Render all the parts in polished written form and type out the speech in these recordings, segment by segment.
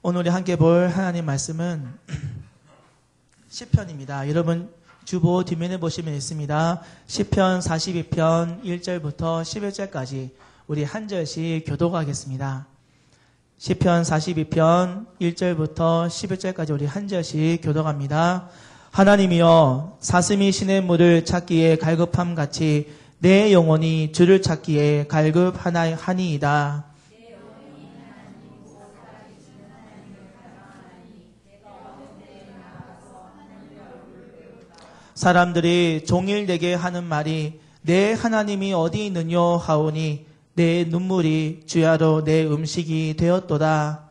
오늘 우리 함께 볼 하나님 말씀은 시편입니다. 여러분 주보 뒷면에 보시면 있습니다. 시편 42편 1절부터 11절까지 우리 한 절씩 교독하겠습니다. 시편 42편 1절부터 11절까지 우리 한 절씩 교독합니다. 하나님이여 사슴이 시냇물을 찾기에 갈급함 같이 내 영혼이 주를 찾기에 갈급하니이다. 사람들이 종일 내게 하는 말이 내 하나님이 어디 있느뇨 하오니 내 눈물이 주야로 내 음식이 되었도다.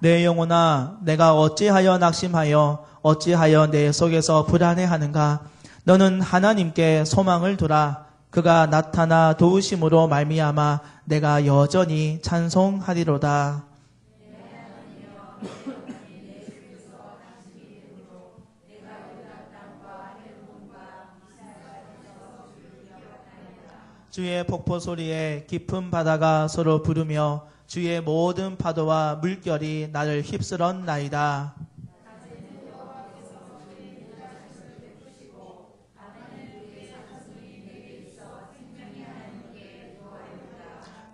내 영혼아 내가 어찌하여 낙심하여 어찌하여 내 속에서 불안해하는가. 너는 하나님께 소망을 두라. 그가 나타나 도우심으로 말미암아 내가 여전히 찬송하리로다. 주의 폭포 소리에 깊은 바다가 서로 부르며 주의 모든 파도와 물결이 나를 휩쓸었나이다.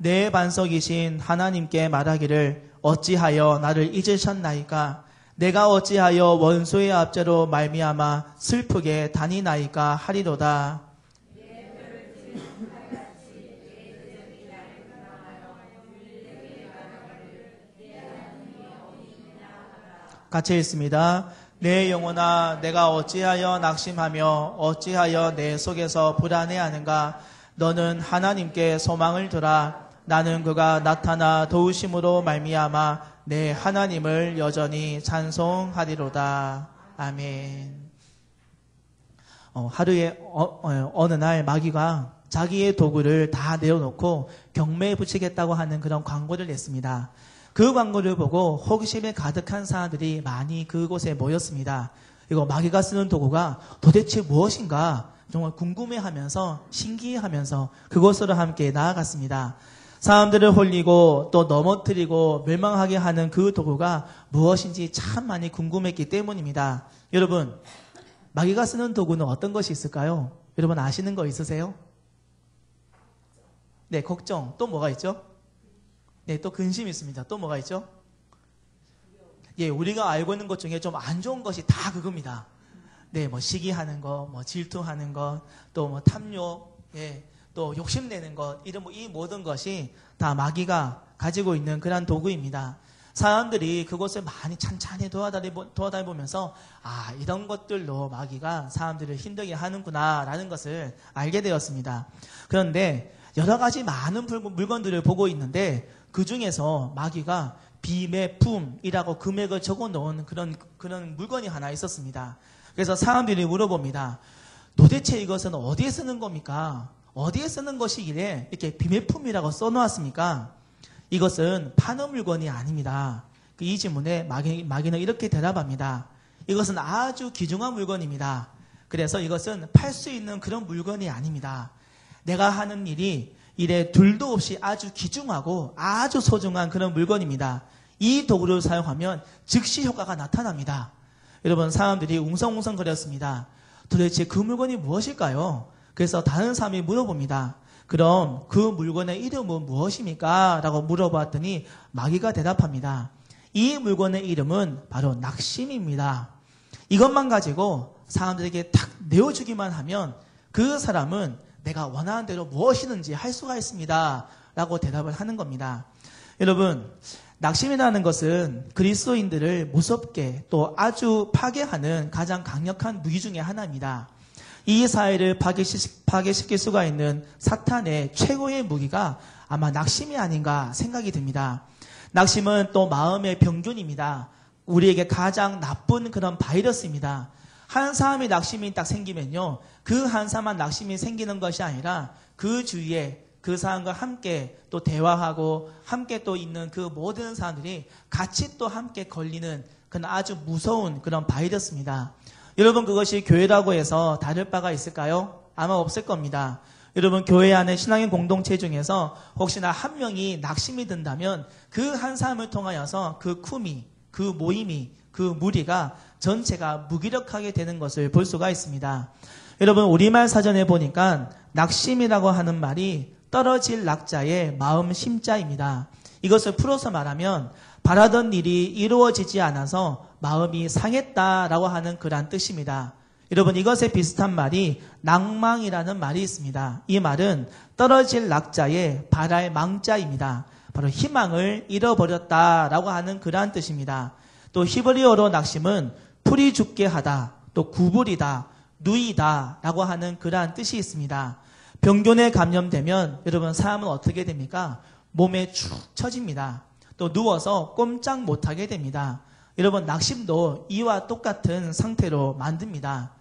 내 반석이신 하나님께 말하기를 어찌하여 나를 잊으셨나이까. 내가 어찌하여 원수의 압제로 말미암아 슬프게 다니나이까 하리로다. 같이 읽습니다. 내 영혼아 내가 어찌하여 낙심하며 어찌하여 내 속에서 불안해하는가. 너는 하나님께 소망을 두라. 나는 그가 나타나 도우심으로 말미암아 내 하나님을 여전히 찬송하리로다. 아멘. 하루에 어느 날 마귀가 자기의 도구를 다 내어놓고 경매에 붙이겠다고 하는 그런 광고를 냈습니다. 그 광고를 보고 호기심에 가득한 사람들이 많이 그곳에 모였습니다. 이거 마귀가 쓰는 도구가 도대체 무엇인가 정말 궁금해하면서 신기해하면서 그곳으로 함께 나아갔습니다. 사람들을 홀리고 또 넘어뜨리고 멸망하게 하는 그 도구가 무엇인지 참 많이 궁금했기 때문입니다. 여러분, 마귀가 쓰는 도구는 어떤 것이 있을까요? 여러분 아시는 거 있으세요? 네, 걱정. 또 뭐가 있죠? 네, 또 근심이 있습니다. 또 뭐가 있죠? 예, 우리가 알고 있는 것 중에 좀 안 좋은 것이 다 그겁니다. 네, 뭐 시기하는 거, 뭐 질투하는 것, 또 뭐 탐욕, 예, 또 욕심내는 것, 이런 이 모든 것이 다 마귀가 가지고 있는 그런 도구입니다. 사람들이 그것을 많이 찬찬히 도와다니면서 이런 것들로 마귀가 사람들을 힘들게 하는구나라는 것을 알게 되었습니다. 그런데 여러 가지 많은 물건들을 보고 있는데 그 중에서 마귀가 비매품이라고 금액을 적어놓은 그런 물건이 하나 있었습니다. 그래서 사람들이 물어봅니다. 도대체 이것은 어디에 쓰는 겁니까? 어디에 쓰는 것이길래 이렇게 비매품이라고 써놓았습니까? 이것은 파는 물건이 아닙니다. 이 질문에 마귀는 이렇게 대답합니다. 이것은 아주 귀중한 물건입니다. 그래서 이것은 팔 수 있는 그런 물건이 아닙니다. 내가 하는 일에 둘도 없이 아주 귀중하고 아주 소중한 그런 물건입니다. 이 도구를 사용하면 즉시 효과가 나타납니다. 여러분, 사람들이 웅성웅성거렸습니다. 도대체 그 물건이 무엇일까요? 그래서 다른 사람이 물어봅니다. 그럼 그 물건의 이름은 무엇입니까? 라고 물어봤더니 마귀가 대답합니다. 이 물건의 이름은 바로 낙심입니다. 이것만 가지고 사람들에게 탁 내어주기만 하면 그 사람은 내가 원하는 대로 무엇이든지 할 수가 있습니다. 라고 대답을 하는 겁니다. 여러분, 낙심이라는 것은 그리스도인들을 무섭게 또 아주 파괴하는 가장 강력한 무기 중에 하나입니다. 이 사회를 파괴시킬 수가 있는 사탄의 최고의 무기가 아마 낙심이 아닌가 생각이 듭니다. 낙심은 또 마음의 병균입니다. 우리에게 가장 나쁜 그런 바이러스입니다. 한 사람이 낙심이 딱 생기면요, 그 한 사람만 낙심이 생기는 것이 아니라 그 주위에 그 그 사람과 함께 또 대화하고 함께 또 있는 그 모든 사람들이 같이 또 함께 걸리는 그런 아주 무서운 그런 바이러스입니다. 여러분 그것이 교회라고 해서 다를 바가 있을까요? 아마 없을 겁니다. 여러분 교회 안에 신앙의 공동체 중에서 혹시나 한 명이 낙심이 든다면 그 한 사람을 통하여서 그 쿰이, 그 모임이, 그 무리가 전체가 무기력하게 되는 것을 볼 수가 있습니다. 여러분 우리말 사전에 보니까 낙심이라고 하는 말이 떨어질 낙자의 마음 심자입니다. 이것을 풀어서 말하면 바라던 일이 이루어지지 않아서 마음이 상했다라고 하는 그런 뜻입니다. 여러분 이것에 비슷한 말이 낭망이라는 말이 있습니다. 이 말은 떨어질 낙자의 바랄 망자입니다. 바로 희망을 잃어버렸다라고 하는 그러한 뜻입니다. 또 히브리어로 낙심은 풀이 죽게 하다, 또 구부리다, 누이다 라고 하는 그러한 뜻이 있습니다. 병균에 감염되면 여러분 사람은 어떻게 됩니까? 몸에 축 처집니다. 또 누워서 꼼짝 못하게 됩니다. 여러분 낙심도 이와 똑같은 상태로 만듭니다.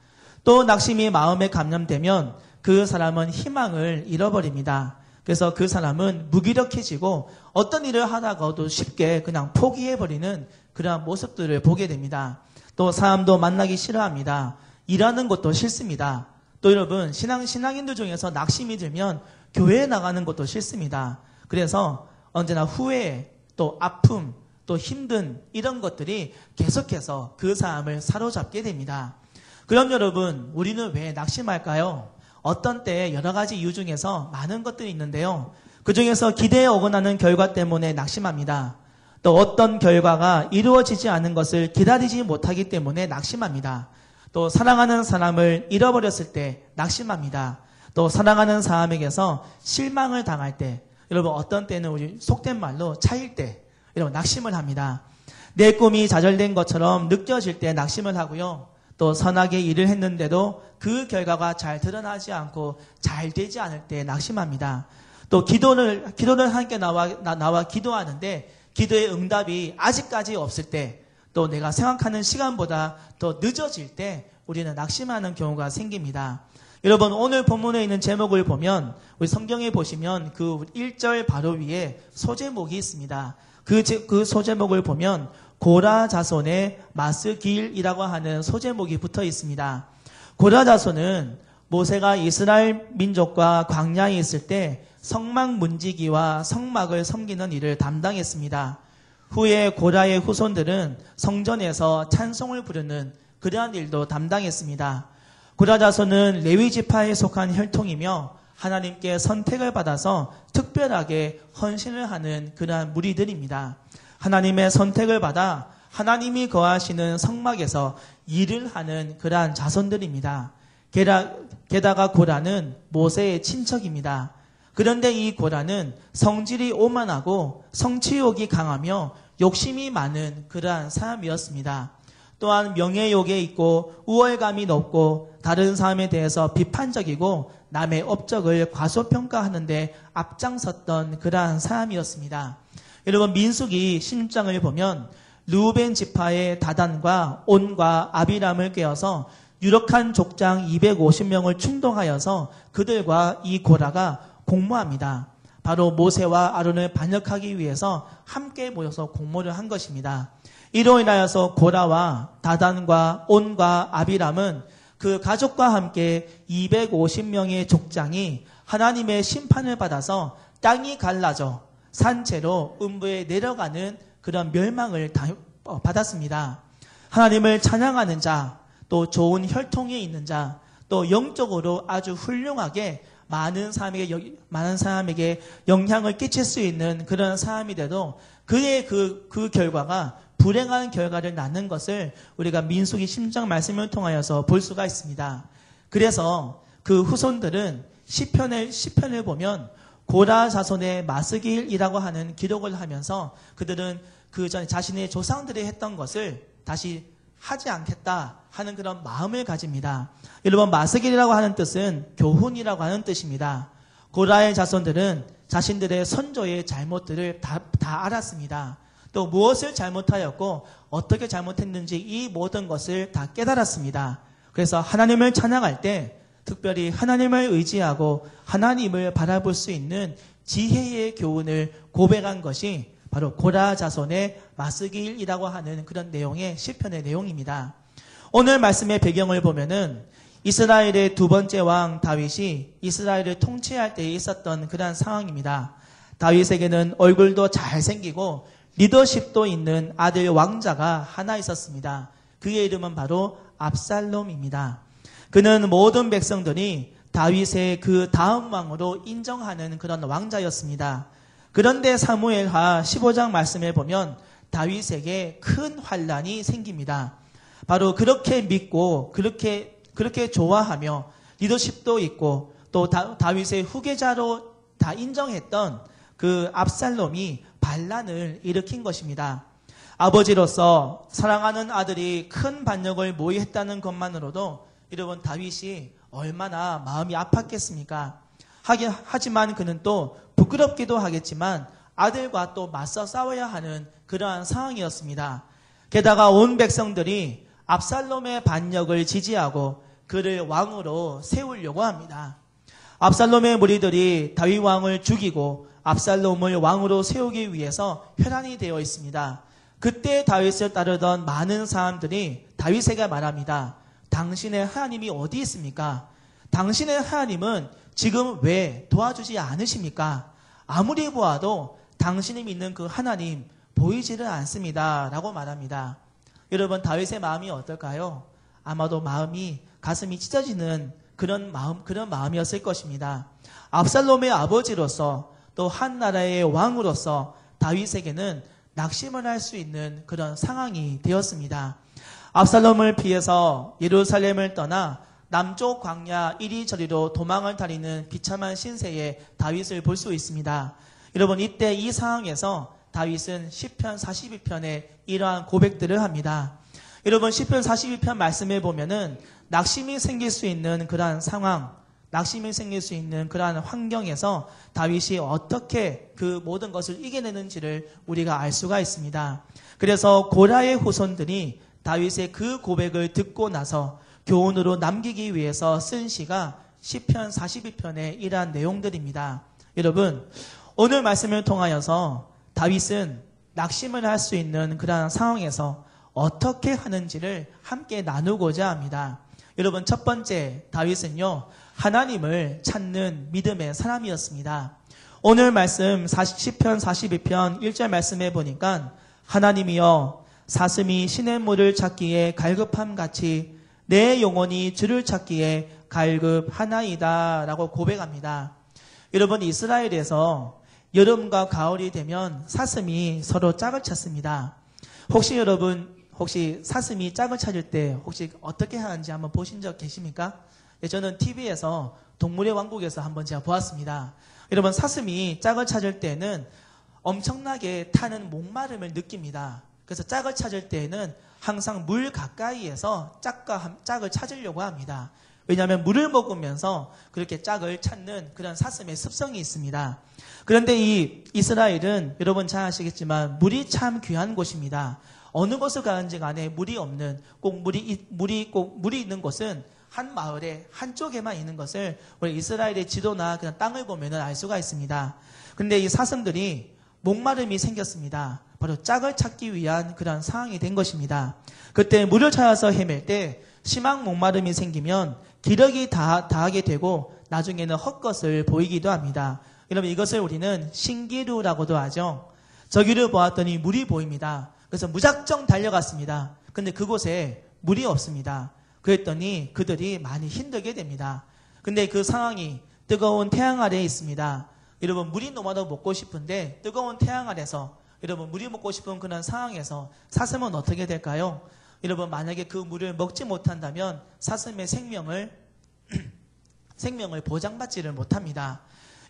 또 낙심이 마음에 감염되면 그 사람은 희망을 잃어버립니다. 그래서 그 사람은 무기력해지고 어떤 일을 하다가도 쉽게 그냥 포기해버리는 그러한 모습들을 보게 됩니다. 또 사람도 만나기 싫어합니다. 일하는 것도 싫습니다. 또 여러분 신앙인들 중에서 낙심이 들면 교회에 나가는 것도 싫습니다. 그래서 언제나 후회, 또 아픔, 또 힘든 이런 것들이 계속해서 그 사람을 사로잡게 됩니다. 그럼 여러분 우리는 왜 낙심할까요? 어떤 때에 여러 가지 이유 중에서 많은 것들이 있는데요. 그 중에서 기대에 어긋나는 결과 때문에 낙심합니다. 또 어떤 결과가 이루어지지 않은 것을 기다리지 못하기 때문에 낙심합니다. 또 사랑하는 사람을 잃어버렸을 때 낙심합니다. 또 사랑하는 사람에게서 실망을 당할 때, 여러분 어떤 때는 우리 속된 말로 차일 때 여러분 낙심을 합니다. 내 꿈이 좌절된 것처럼 느껴질 때 낙심을 하고요. 또 선하게 일을 했는데도 그 결과가 잘 드러나지 않고 잘 되지 않을 때 낙심합니다. 또 기도를 함께 나와 기도하는데 기도의 응답이 아직까지 없을 때, 또 내가 생각하는 시간보다 더 늦어질 때 우리는 낙심하는 경우가 생깁니다. 여러분 오늘 본문에 있는 제목을 보면 우리 성경에 보시면 그 1절 바로 위에 소제목이 있습니다. 그 소제목을 보면 고라 자손의 마스길이라고 하는 소제목이 붙어 있습니다. 고라 자손은 모세가 이스라엘 민족과 광야에 있을 때 성막 문지기와 성막을 섬기는 일을 담당했습니다. 후에 고라의 후손들은 성전에서 찬송을 부르는 그러한 일도 담당했습니다. 고라 자손은 레위 지파에 속한 혈통이며 하나님께 선택을 받아서 특별하게 헌신을 하는 그러한 무리들입니다. 하나님의 선택을 받아 하나님이 거하시는 성막에서 일을 하는 그러한 자손들입니다. 게다가 고라는 모세의 친척입니다. 그런데 이 고라는 성질이 오만하고 성취욕이 강하며 욕심이 많은 그러한 사람이었습니다. 또한 명예욕에 있고 우월감이 높고 다른 사람에 대해서 비판적이고 남의 업적을 과소평가하는데 앞장섰던 그러한 사람이었습니다. 여러분 민수기 16장을 보면 르우벤 지파의 다단과 온과 아비람을 꿰어서 유력한 족장 250명을 충동하여서 그들과 이 고라가 공모합니다. 바로 모세와 아론을 반역하기 위해서 함께 모여서 공모를 한 것입니다. 이로 인하여서 고라와 다단과 온과 아비람은 그 가족과 함께 250명의 족장이 하나님의 심판을 받아서 땅이 갈라져 산채로 음부에 내려가는 그런 멸망을 받았습니다. 하나님을 찬양하는 자, 또 좋은 혈통에 있는 자, 또 영적으로 아주 훌륭하게 많은 사람에게 영향을 끼칠 수 있는 그런 사람이 돼도 그의 그 결과가 불행한 결과를 낳는 것을 우리가 민수기 10장 말씀을 통하여서 볼 수가 있습니다. 그래서 그 후손들은 시편을 보면 고라 자손의 마스길이라고 하는 기록을 하면서 그들은 그 전에 자신의 조상들이 했던 것을 다시 하지 않겠다 하는 그런 마음을 가집니다. 여러분 마스길이라고 하는 뜻은 교훈이라고 하는 뜻입니다. 고라의 자손들은 자신들의 선조의 잘못들을 다 알았습니다. 또 무엇을 잘못하였고 어떻게 잘못했는지 이 모든 것을 다 깨달았습니다. 그래서 하나님을 찬양할 때 특별히 하나님을 의지하고 하나님을 바라볼 수 있는 지혜의 교훈을 고백한 것이 바로 고라 자손의 마스길이라고 하는 그런 내용의 시편의 내용입니다. 오늘 말씀의 배경을 보면은 이스라엘의 두 번째 왕 다윗이 이스라엘을 통치할 때에 있었던 그런 상황입니다. 다윗에게는 얼굴도 잘생기고 리더십도 있는 아들 왕자가 하나 있었습니다. 그의 이름은 바로 압살롬입니다. 그는 모든 백성들이 다윗의 그 다음 왕으로 인정하는 그런 왕자였습니다. 그런데 사무엘하 15장 말씀에 보면 다윗에게 큰 환란이 생깁니다. 바로 그렇게 믿고 그렇게 좋아하며 리더십도 있고 또 다윗의 후계자로 다 인정했던 그 압살롬이 반란을 일으킨 것입니다. 아버지로서 사랑하는 아들이 큰 반역을 모의했다는 것만으로도 여러분 다윗이 얼마나 마음이 아팠겠습니까? 하지만 그는 또 부끄럽기도 하겠지만 아들과 또 맞서 싸워야 하는 그러한 상황이었습니다. 게다가 온 백성들이 압살롬의 반역을 지지하고 그를 왕으로 세우려고 합니다. 압살롬의 무리들이 다윗 왕을 죽이고 압살롬을 왕으로 세우기 위해서 혈안이 되어 있습니다. 그때 다윗을 따르던 많은 사람들이 다윗에게 말합니다. 당신의 하나님이 어디 있습니까? 당신의 하나님은 지금 왜 도와주지 않으십니까? 아무리 보아도 당신이 믿는 그 하나님 보이지를 않습니다. 라고 말합니다. 여러분 다윗의 마음이 어떨까요? 아마도 가슴이 찢어지는 그런 마음이었을 것입니다. 압살롬의 아버지로서 또 한 나라의 왕으로서 다윗에게는 낙심을 할 수 있는 그런 상황이 되었습니다. 압살롬을 피해서 예루살렘을 떠나 남쪽 광야 이리저리로 도망을 다니는 비참한 신세의 다윗을 볼 수 있습니다. 여러분 이때 이 상황에서 다윗은 시편 42편에 이러한 고백들을 합니다. 여러분 시편 42편 말씀에 보면은 낙심이 생길 수 있는 그러한 상황, 낙심이 생길 수 있는 그러한 환경에서 다윗이 어떻게 그 모든 것을 이겨내는지를 우리가 알 수가 있습니다. 그래서 고라의 후손들이 다윗의 그 고백을 듣고 나서 교훈으로 남기기 위해서 쓴 시가 시편 42편의 이러한 내용들입니다. 여러분 오늘 말씀을 통하여서 다윗은 낙심을 할 수 있는 그러한 상황에서 어떻게 하는지를 함께 나누고자 합니다. 여러분 첫 번째 다윗은요 하나님을 찾는 믿음의 사람이었습니다. 오늘 말씀 시편 42편 1절 말씀에 보니까 하나님이여 사슴이 시냇물을 찾기에 갈급함같이 내 영혼이 주를 찾기에 갈급하나이다 라고 고백합니다. 여러분 이스라엘에서 여름과 가을이 되면 사슴이 서로 짝을 찾습니다. 혹시 사슴이 짝을 찾을 때 혹시 어떻게 하는지 한번 보신 적 계십니까? 저는 TV에서 동물의 왕국에서 한번 제가 보았습니다. 여러분 사슴이 짝을 찾을 때는 엄청나게 타는 목마름을 느낍니다. 그래서 짝을 찾을 때에는 항상 물 가까이에서 짝을 찾으려고 합니다. 왜냐하면 물을 먹으면서 그렇게 짝을 찾는 그런 사슴의 습성이 있습니다. 그런데 이 이스라엘은 여러분 잘 아시겠지만 물이 참 귀한 곳입니다. 어느 곳을 가는지 간에 물이 없는 물이 있는 곳은 한 마을에 한쪽에만 있는 것을 우리 이스라엘의 지도나 그냥 땅을 보면 알 수가 있습니다. 그런데 이 사슴들이 목마름이 생겼습니다. 바로 짝을 찾기 위한 그런 상황이 된 것입니다. 그때 물을 찾아서 헤맬 때 심한 목마름이 생기면 기력이 다하게 되고 나중에는 헛것을 보이기도 합니다. 여러분 이것을 우리는 신기루라고도 하죠. 저기를 보았더니 물이 보입니다. 그래서 무작정 달려갔습니다. 근데 그곳에 물이 없습니다. 그랬더니 그들이 많이 힘들게 됩니다. 근데 그 상황이 뜨거운 태양 아래에 있습니다. 여러분 물이 너무나도 먹고 싶은데 뜨거운 태양 아래서 여러분 물이 먹고 싶은 그런 상황에서 사슴은 어떻게 될까요? 여러분 만약에 그 물을 먹지 못한다면 사슴의 생명을 보장받지를 못합니다.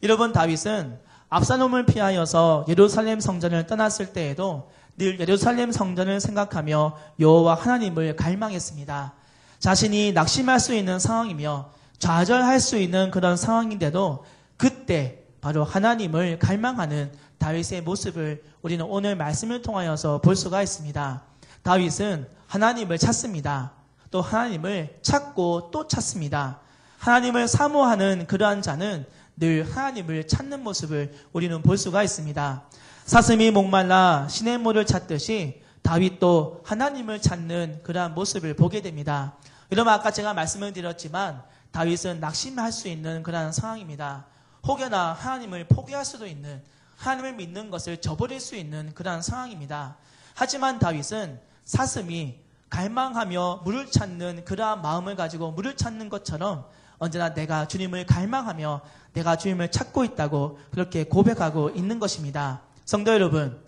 여러분 다윗은 압살롬을 피하여서 예루살렘 성전을 떠났을 때에도 늘 예루살렘 성전을 생각하며 여호와 하나님을 갈망했습니다. 자신이 낙심할 수 있는 상황이며 좌절할 수 있는 그런 상황인데도 그때 바로 하나님을 갈망하는 다윗의 모습을 우리는 오늘 말씀을 통하여서 볼 수가 있습니다. 다윗은 하나님을 찾습니다. 또 하나님을 찾고 또 찾습니다. 하나님을 사모하는 그러한 자는 늘 하나님을 찾는 모습을 우리는 볼 수가 있습니다. 사슴이 목말라 시냇물을 찾듯이 다윗도 하나님을 찾는 그러한 모습을 보게 됩니다. 여러분 아까 제가 말씀을 드렸지만 다윗은 낙심할 수 있는 그러한 상황입니다. 혹여나 하나님을 포기할 수도 있는, 하나님을 믿는 것을 저버릴 수 있는 그러한 상황입니다. 하지만 다윗은 사슴이 갈망하며 물을 찾는 그러한 마음을 가지고 물을 찾는 것처럼 언제나 내가 주님을 갈망하며 내가 주님을 찾고 있다고 그렇게 고백하고 있는 것입니다. 성도 여러분,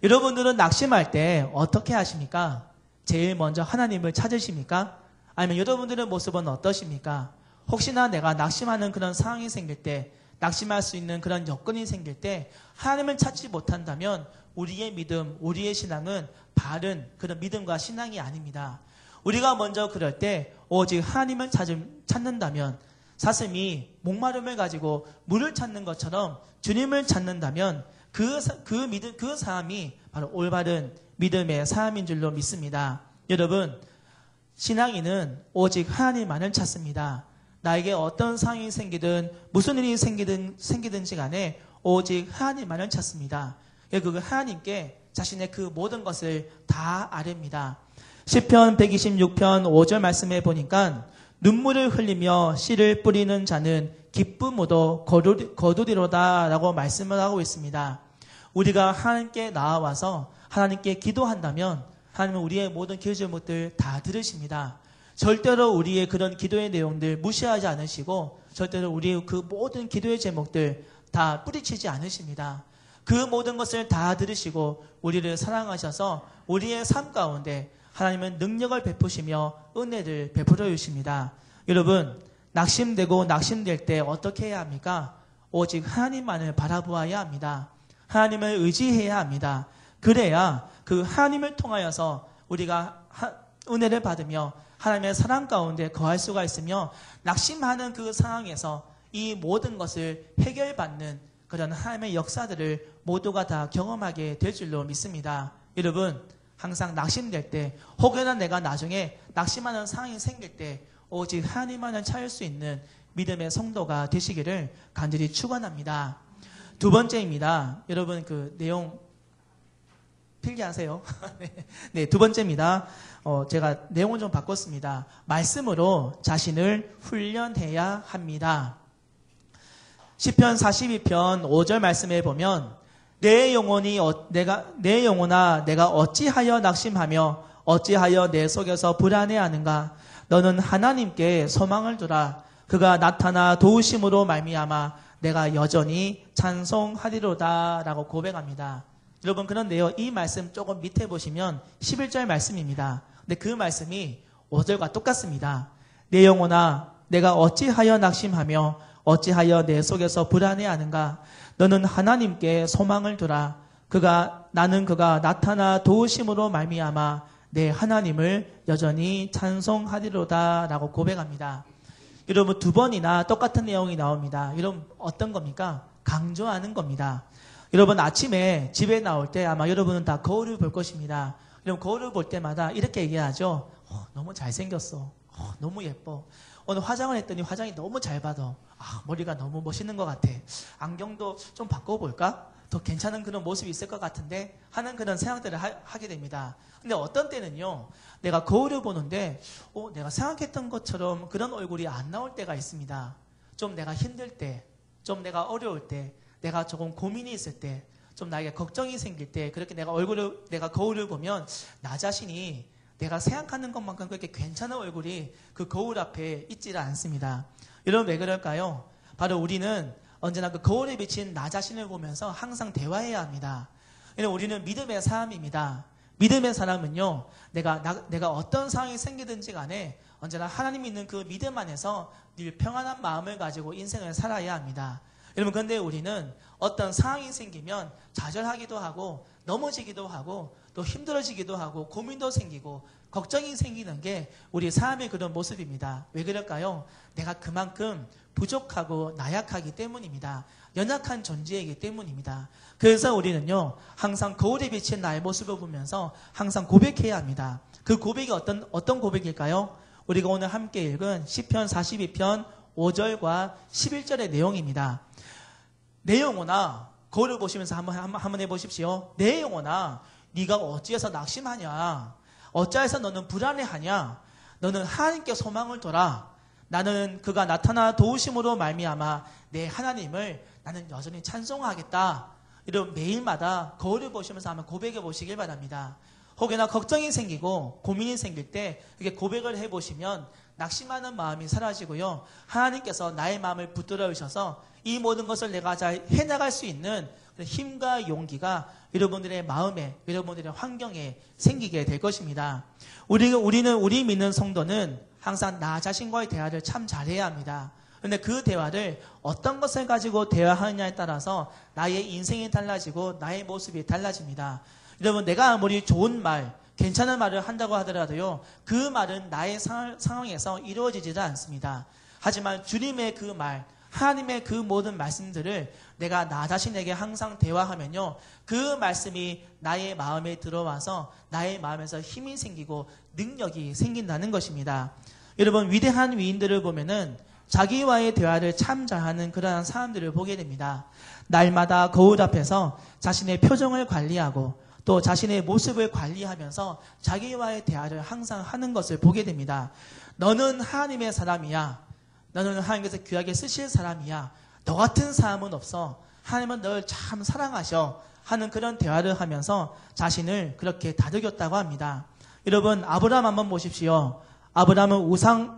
여러분들은 낙심할 때 어떻게 하십니까? 제일 먼저 하나님을 찾으십니까? 아니면 여러분들의 모습은 어떠십니까? 혹시나 내가 낙심하는 그런 상황이 생길 때, 낙심할 수 있는 그런 여건이 생길 때 하나님을 찾지 못한다면 우리의 믿음, 우리의 신앙은 바른 그런 믿음과 신앙이 아닙니다. 우리가 먼저 그럴 때 오직 하나님을 찾는다면, 사슴이 목마름을 가지고 물을 찾는 것처럼 주님을 찾는다면 그 사람이 바로 올바른 믿음의 사람인 줄로 믿습니다. 여러분, 신앙인은 오직 하나님만을 찾습니다. 나에게 어떤 상황이 생기든 무슨 일이 생기든지 간에 오직 하나님만을 찾습니다. 그 하나님께 자신의 그 모든 것을 다 아뢰입니다. 시편 126편 5절 말씀에 보니까 눈물을 흘리며 씨를 뿌리는 자는 기쁨으로 거두리로다 라고 말씀을 하고 있습니다. 우리가 하나님께 나와서 하나님께 기도한다면 하나님은 우리의 모든 기도 제목들 다 들으십니다. 절대로 우리의 그런 기도의 내용들 무시하지 않으시고 절대로 우리의 그 모든 기도의 제목들 다 뿌리치지 않으십니다. 그 모든 것을 다 들으시고 우리를 사랑하셔서 우리의 삶 가운데 하나님은 능력을 베푸시며 은혜를 베풀어 주십니다. 여러분, 낙심되고 낙심될 때 어떻게 해야 합니까? 오직 하나님만을 바라보아야 합니다. 하나님을 의지해야 합니다. 그래야 그 하나님을 통하여서 우리가 은혜를 받으며 하나님의 사랑 가운데 거할 수가 있으며 낙심하는 그 상황에서 이 모든 것을 해결받는 그런 하나님의 역사들을 모두가 다 경험하게 될 줄로 믿습니다. 여러분, 항상 낙심될 때 혹여나 내가 나중에 낙심하는 상황이 생길 때 오직 하나님만을 찾을 수 있는 믿음의 성도가 되시기를 간절히 축원합니다. 두 번째입니다. 여러분 그 내용 필기하세요. 네, 두 번째입니다. 제가 내용을 좀 바꿨습니다. 말씀으로 자신을 훈련해야 합니다. 시편 42편 5절 말씀에 보면 내 영혼아 내가 어찌하여 낙심하며 어찌하여 내 속에서 불안해하는가? 너는 하나님께 소망을 두라. 그가 나타나 도우심으로 말미암아 내가 여전히 찬송하리로다 라고 고백합니다. 여러분 그런 내용 이 말씀 조금 밑에 보시면 11절 말씀입니다. 근데 그 말씀이 5절과 똑같습니다. 내 영혼아 내가 어찌하여 낙심하며 어찌하여 내 속에서 불안해하는가? 너는 하나님께 소망을 두라. 그가 나타나 도우심으로 말미암아 내 하나님을 여전히 찬송하리로다 라고 고백합니다. 여러분 두 번이나 똑같은 내용이 나옵니다. 여러분 어떤 겁니까? 강조하는 겁니다. 여러분 아침에 집에 나올 때 아마 여러분은 다 거울을 볼 것입니다. 여러분 거울을 볼 때마다 이렇게 얘기하죠. 너무 잘생겼어. 너무 예뻐. 오늘 화장을 했더니 화장이 너무 잘 받아. 머리가 너무 멋있는 것 같아. 안경도 좀 바꿔볼까? 더 괜찮은 그런 모습이 있을 것 같은데 하는 그런 생각들을 하게 됩니다. 근데 어떤 때는요. 내가 거울을 보는데 내가 생각했던 것처럼 그런 얼굴이 안 나올 때가 있습니다. 좀 내가 힘들 때, 좀 내가 어려울 때, 내가 조금 고민이 있을 때, 좀 나에게 걱정이 생길 때 그렇게 내가 거울을 보면 나 자신이 내가 생각하는 것만큼 그렇게 괜찮은 얼굴이 그 거울 앞에 있지를 않습니다. 여러분 왜 그럴까요? 바로 우리는 언제나 그 거울에 비친 나 자신을 보면서 항상 대화해야 합니다. 우리는 믿음의 사람입니다. 믿음의 사람은요, 내가 어떤 상황이 생기든지 간에 언제나 하나님 있는 그 믿음 안에서 늘 평안한 마음을 가지고 인생을 살아야 합니다. 여러분, 그런데 우리는 어떤 상황이 생기면 좌절하기도 하고 넘어지기도 하고 또 힘들어지기도 하고 고민도 생기고 걱정이 생기는 게 우리 삶의 그런 모습입니다. 왜 그럴까요? 내가 그만큼 부족하고 나약하기 때문입니다. 연약한 존재이기 때문입니다. 그래서 우리는요, 항상 거울에 비친 나의 모습을 보면서 항상 고백해야 합니다. 그 고백이 어떤 고백일까요? 우리가 오늘 함께 읽은 시편 42편 5절과 11절의 내용입니다. 내 영혼아, 거울을 보시면서 한번 해보십시오. 내 영혼아, 네가 어찌해서 낙심하냐? 어찌해서 너는 불안해하냐? 너는 하나님께 소망을 둬라. 나는 그가 나타나 도우심으로 말미암아 내 하나님을 나는 여전히 찬송하겠다. 이런 매일마다 거울을 보시면서 한번 고백해 보시길 바랍니다. 혹여나 걱정이 생기고 고민이 생길 때 이렇게 고백을 해보시면 낙심하는 마음이 사라지고요. 하나님께서 나의 마음을 붙들어 주셔서 이 모든 것을 내가 잘 해나갈 수 있는 힘과 용기가 여러분들의 마음에, 여러분들의 환경에 생기게 될 것입니다. 우리 믿는 성도는 항상 나 자신과의 대화를 참 잘해야 합니다. 그런데 그 대화를 어떤 것을 가지고 대화하느냐에 따라서 나의 인생이 달라지고 나의 모습이 달라집니다. 여러분, 내가 아무리 좋은 말, 괜찮은 말을 한다고 하더라도요, 그 말은 나의 상황에서 이루어지지도 않습니다. 하지만 주님의 그 말, 하나님의 그 모든 말씀들을 내가 나 자신에게 항상 대화하면요, 그 말씀이 나의 마음에 들어와서 나의 마음에서 힘이 생기고 능력이 생긴다는 것입니다. 여러분, 위대한 위인들을 보면은 자기와의 대화를 참 잘하는 그러한 사람들을 보게 됩니다. 날마다 거울 앞에서 자신의 표정을 관리하고 또 자신의 모습을 관리하면서 자기와의 대화를 항상 하는 것을 보게 됩니다. 너는 하나님의 사람이야. 너는 하나님께서 귀하게 쓰실 사람이야. 너 같은 사람은 없어. 하나님은 널 참 사랑하셔. 하는 그런 대화를 하면서 자신을 그렇게 다독였다고 합니다. 여러분, 아브라함 한번 보십시오. 아브라함은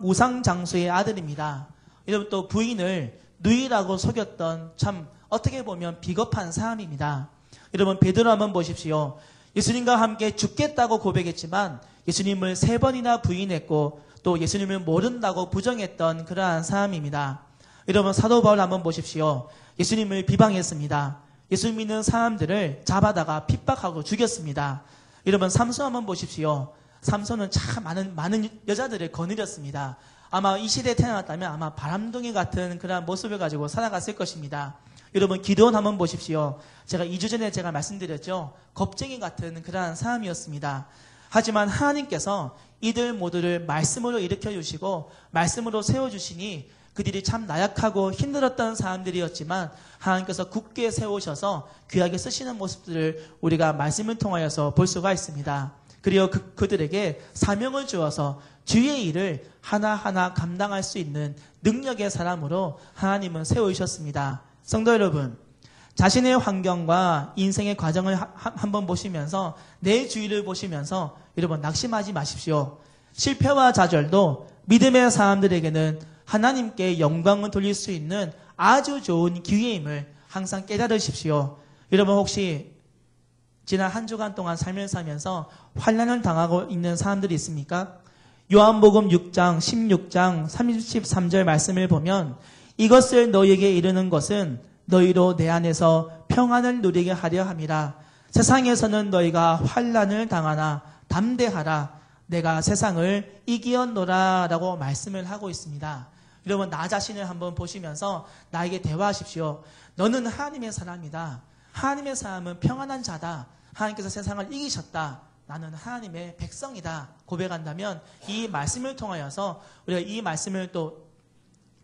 우상 장수의 아들입니다. 여러분, 또 부인을 누이라고 속였던 참 어떻게 보면 비겁한 사람입니다. 여러분, 베드로 한번 보십시오. 예수님과 함께 죽겠다고 고백했지만 예수님을 3번이나 부인했고 또 예수님을 모른다고 부정했던 그러한 사람입니다. 여러분, 사도 바울 한번 보십시오. 예수님을 비방했습니다. 예수 믿는 사람들을 잡아다가 핍박하고 죽였습니다. 여러분, 삼손 한번 보십시오. 삼손은 참 많은 여자들을 거느렸습니다. 아마 이 시대에 태어났다면 아마 바람둥이 같은 그런 모습을 가지고 살아갔을 것입니다. 여러분, 기드온 한번 보십시오. 제가 2주 전에 제가 말씀드렸죠. 겁쟁이 같은 그러한 사람이었습니다. 하지만 하나님께서 이들 모두를 말씀으로 일으켜 주시고 말씀으로 세워주시니 그들이 참 나약하고 힘들었던 사람들이었지만 하나님께서 굳게 세우셔서 귀하게 쓰시는 모습들을 우리가 말씀을 통하여서 볼 수가 있습니다. 그리고 그들에게 사명을 주어서 주의 일을 하나하나 감당할 수 있는 능력의 사람으로 하나님은 세우셨습니다. 성도 여러분, 자신의 환경과 인생의 과정을 한번 보시면서 내 주위를 보시면서 여러분, 낙심하지 마십시오. 실패와 좌절도 믿음의 사람들에게는 하나님께 영광을 돌릴 수 있는 아주 좋은 기회임을 항상 깨달으십시오. 여러분, 혹시 지난 한 주간 동안 삶을 살면서 환난을 당하고 있는 사람들이 있습니까? 요한복음 6장 16장 33절 말씀을 보면 이것을 너희에게 이르는 것은 너희로 내 안에서 평안을 누리게 하려 함이라. 세상에서는 너희가 환난을 당하나 담대하라. 내가 세상을 이기었노라 라고 말씀을 하고 있습니다. 여러분, 나 자신을 한번 보시면서 나에게 대화하십시오. 너는 하나님의 사람이다. 하나님의 사람은 평안한 자다. 하나님께서 세상을 이기셨다. 나는 하나님의 백성이다. 고백한다면 이 말씀을 통하여서 우리가 이 말씀을 또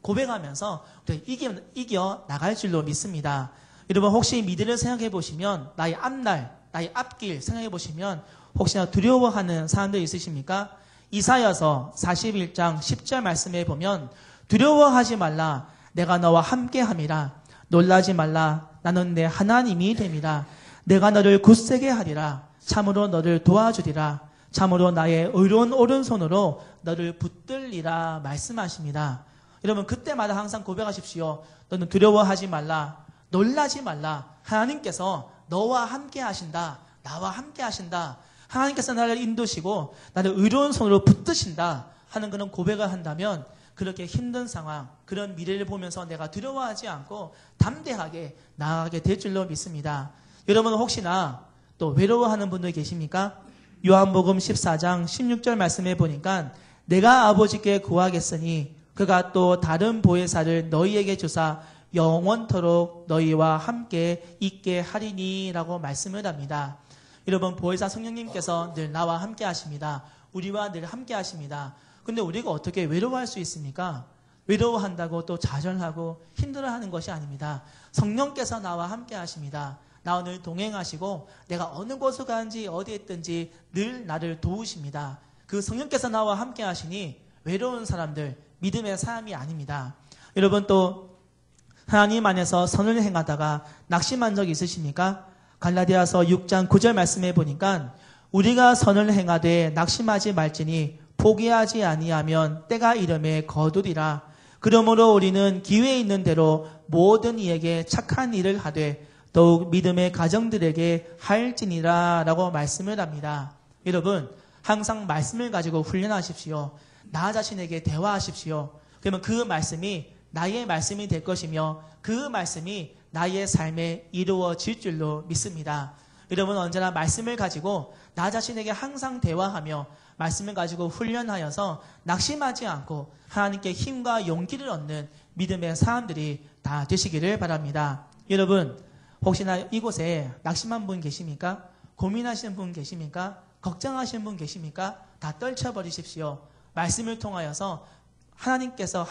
고백하면서 우리가 이겨 나갈 줄로 믿습니다. 여러분, 혹시 미래를 생각해 보시면 나의 앞날, 나의 앞길 생각해 보시면 혹시나 두려워하는 사람들 있으십니까? 이사야서 41장 10절 말씀에 보면 두려워하지 말라. 내가 너와 함께함이라. 놀라지 말라. 나는 내 하나님이 됨이라. 내가 너를 굳세게 하리라. 참으로 너를 도와주리라. 참으로 나의 의로운 오른손으로 너를 붙들리라 말씀하십니다. 여러분, 그때마다 항상 고백하십시오. 너는 두려워하지 말라. 놀라지 말라. 하나님께서 너와 함께 하신다. 나와 함께 하신다. 하나님께서 나를 인도시고 나를 의로운 손으로 붙드신다 하는 그런 고백을 한다면 그렇게 힘든 상황, 그런 미래를 보면서 내가 두려워하지 않고 담대하게 나아가게 될 줄로 믿습니다. 여러분, 혹시나 또 외로워하는 분들 계십니까? 요한복음 14장 16절 말씀에 보니까 내가 아버지께 구하겠으니 그가 또 다른 보혜사를 너희에게 주사 영원토록 너희와 함께 있게 하리니 라고 말씀을 합니다. 여러분, 보혜사 성령님께서 늘 나와 함께 하십니다. 우리와 늘 함께 하십니다. 근데 우리가 어떻게 외로워할 수 있습니까? 외로워한다고 또 좌절하고 힘들어하는 것이 아닙니다. 성령께서 나와 함께 하십니다. 나와 늘 동행하시고 내가 어느 곳을 가는지 어디에 있든지 늘 나를 도우십니다. 그 성령께서 나와 함께 하시니 외로운 사람들, 믿음의 사람이 아닙니다. 여러분 또 하나님 안에서 선을 행하다가 낙심한 적 있으십니까? 갈라디아서 6장 9절 말씀해 보니까 우리가 선을 행하되 낙심하지 말지니 포기하지 아니하면 때가 이름에 거두리라. 그러므로 우리는 기회 있는 대로 모든 이에게 착한 일을 하되 더욱 믿음의 가정들에게 할지니라 라고 말씀을 합니다. 여러분 항상 말씀을 가지고 훈련하십시오. 나 자신에게 대화하십시오. 그러면 그 말씀이 나의 말씀이 될 것이며 그 말씀이 나의 삶에 이루어질 줄로 믿습니다. 여러분 언제나 말씀을 가지고 나 자신에게 항상 대화하며 말씀을 가지고 훈련하여서 낙심하지 않고 하나님께 힘과 용기를 얻는 믿음의 사람들이 다 되시기를 바랍니다. 여러분 혹시나 이곳에 낙심한 분 계십니까? 고민하시는 분 계십니까? 걱정하시는 분 계십니까? 다 떨쳐버리십시오. 말씀을 통하여서 하나님께서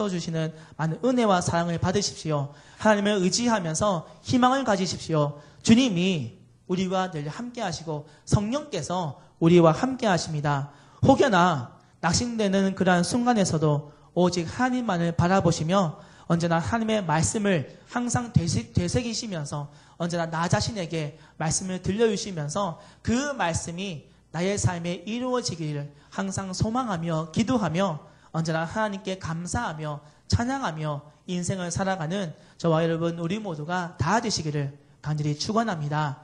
주시는 많은 은혜와 사랑을 받으십시오. 하나님을 의지하면서 희망을 가지십시오. 주님이 우리와 늘 함께 하시고 성령께서 우리와 함께 하십니다. 혹여나 낙심되는 그러한 순간에서도 오직 하나님만을 바라보시며 언제나 하나님의 말씀을 항상 되새기시면서 언제나 나 자신에게 말씀을 들려주시면서 그 말씀이 나의 삶에 이루어지기를 항상 소망하며 기도하며 언제나 하나님께 감사하며 찬양하며 인생을 살아가는 저와 여러분 우리 모두가 다 되시기를 간절히 축원합니다.